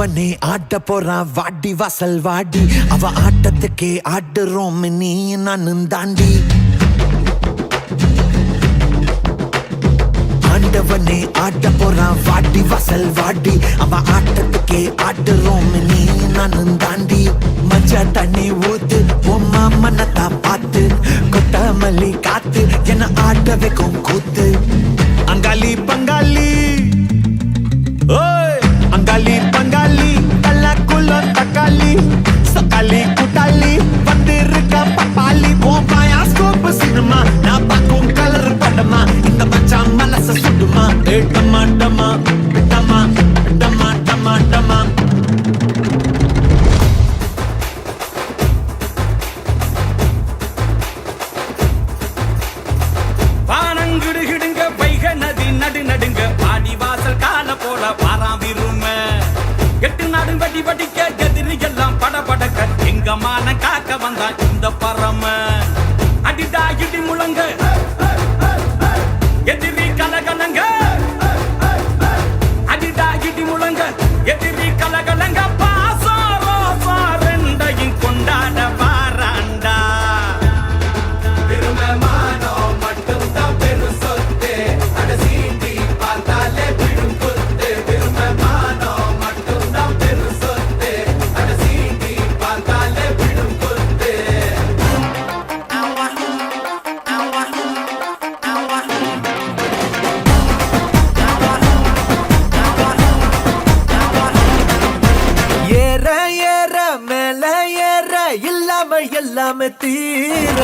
ஆண்டவனே ஆட்ட போறான் வாடி வாசல் வாடி அவ ஆட்டத்துக்கே ஆடுறோம் நீ நானும் தாண்டி ஆண்டவனே ஆட்ட போறான் வாடி வாசல் வாடி அவ ஆட்டத்துக்கே ஆடுறோம் நீ நானும் தாண்டி மஞ்ச தண்ணி ஊத்து உம்மா மனத்தா பார்த்து கொத்தமல்லி காத்து என்ன ஆட்ட வைக்கும் கூத்து அங்காளி பங்காளி ஓய் அங்காளி பங்காளி தள்ளக்குள்ள தக்காளி சக்காளி கூட்டாளி வந்திருக்க பப்பாளி ஓ பயாஸ்கோப் சினிமா நான் பார்க்கும் கலர் படமா இந்த மச்சான் மனச சுடுமா டமா டமா டமா டமா டமா டமா வானங்கிடுகிடுங்க வைக நதி நடு நடுங்க பாடி வாசல் கால போல வாராம் விரும்ப எட்டு நாடு வடி வடிக்க எதிரி எல்லாம் படபடக்க எங்க மான காக்க வந்தா இந்த பரம அடிடா இடி முழங்க எதிரி கலகலங்க அடிடா இடி முழங்க எதிரி கலகலங்க பாசாரோ சாரெண்டையும் கொண்டாட வாராண்டா திருமமானோ மட்டும்தான் பெரும் சொத்து அட சீண்டி பார்த்தாலே விடும் குத்து திருமமானோ மட்டும்தான் பெரும் சொத்து அட சீண்டி பார்த்தாலே விடும் குத்து ஏற ஏற மேல ஏற இல்லாம எல்லாமே தீர